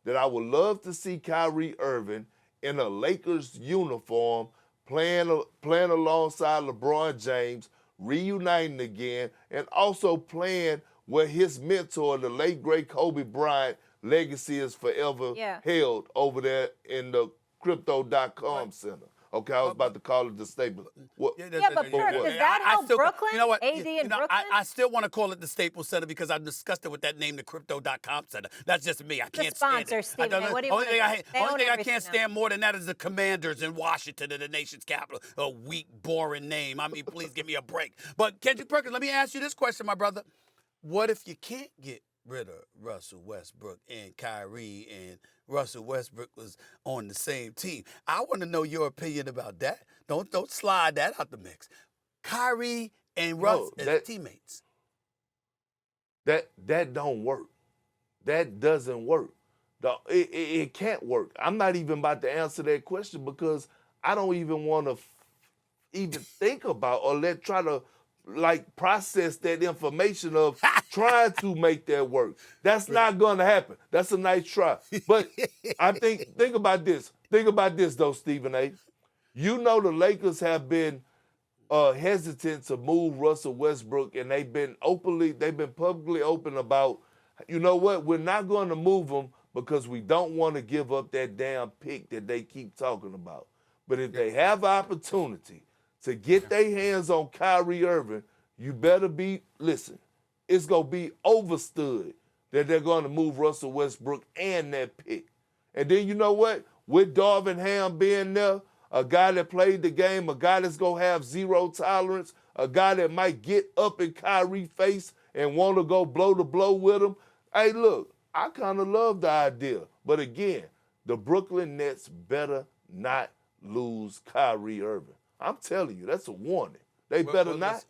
that I would love to see Kyrie Irving in a Lakers uniform playing alongside LeBron James, reuniting again, and also playing where his mentor, the late great Kobe Bryant, legacy is forever held over there in the crypto.com center. Okay, I was about to call it the Staples. But Perk, does that help Brooklyn? You know what? AD in Brooklyn? I still want to call it the Staples Center because I've discussed it with that name, the Crypto.com Center. That's just me. I can't stand it. Stephen A. What do you only thing I can't now. stand more than that is the Commanders in Washington, in the nation's capital. A weak, boring name. I mean, please give me a break. But Kendrick Perkins, let me ask you this question, my brother. What if you can't get rid of Russell Westbrook and Kyrie, and Russell Westbrook was on the same team? I want to know your opinion about that. Don't slide that out the mix. Kyrie and Russ as teammates. That don't work. That doesn't work. It can't work. I'm not even about to answer that question because I don't even want to even think about or try to process that information of trying to make that work. That's not going to happen. That's a nice try. But I think about this. Think about this, though, Stephen A. You know the Lakers have been hesitant to move Russell Westbrook, and they've been publicly open about, you know what, we're not going to move him because we don't want to give up that damn pick that they keep talking about. But if they have opportunity to get their hands on Kyrie Irving, you better listen, it's going to be overstood that they're going to move Russell Westbrook and that pick. And then you know what? With Darvin Ham being there, a guy that played the game, a guy that's going to have zero tolerance, a guy that might get up in Kyrie's face and want to go blow to blow with him. Hey, look, I kind of love the idea. But again, the Brooklyn Nets better not lose Kyrie Irving. I'm telling you, that's a warning. They better not.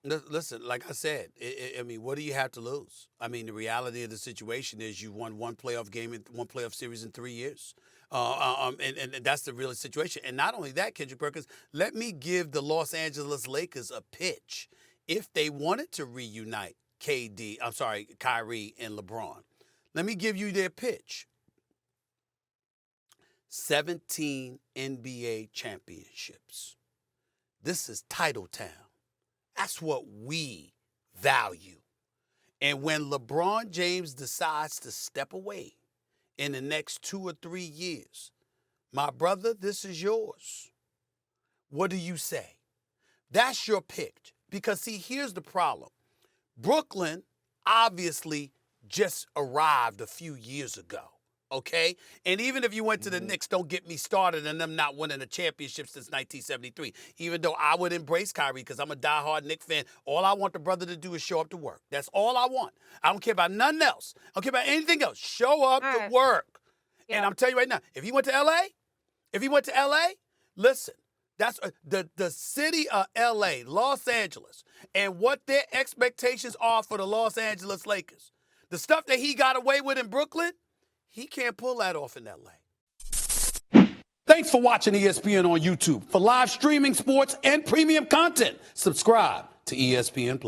Listen, like I said, I mean, what do you have to lose? I mean, the reality of the situation is you won one playoff game and one playoff series in 3 years. And that's the real situation. And not only that, Kendrick Perkins, let me give the Los Angeles Lakers a pitch. If they wanted to reunite Kyrie and LeBron, let me give you their pitch. 17 NBA championships. This is title town. That's what we value. And when LeBron James decides to step away in the next 2 or 3 years, my brother, this is yours. What do you say? That's your pitch. Because, see, here's the problem. Brooklyn obviously just arrived a few years ago. Okay? And even if you went to the Knicks, don't get me started on them not winning a championship since 1973. Even though I would embrace Kyrie because I'm a diehard Knicks fan, all I want the brother to do is show up to work. That's all I want. I don't care about nothing else. I don't care about anything else. Show up to work. Yeah. And I'm telling you right now, if he went to L.A., listen, that's the city of L.A., Los Angeles, and what their expectations are for the Los Angeles Lakers. The stuff that he got away with in Brooklyn, he can't pull that off in L.A. Thanks for watching ESPN on YouTube. For live streaming sports and premium content, subscribe to ESPN+.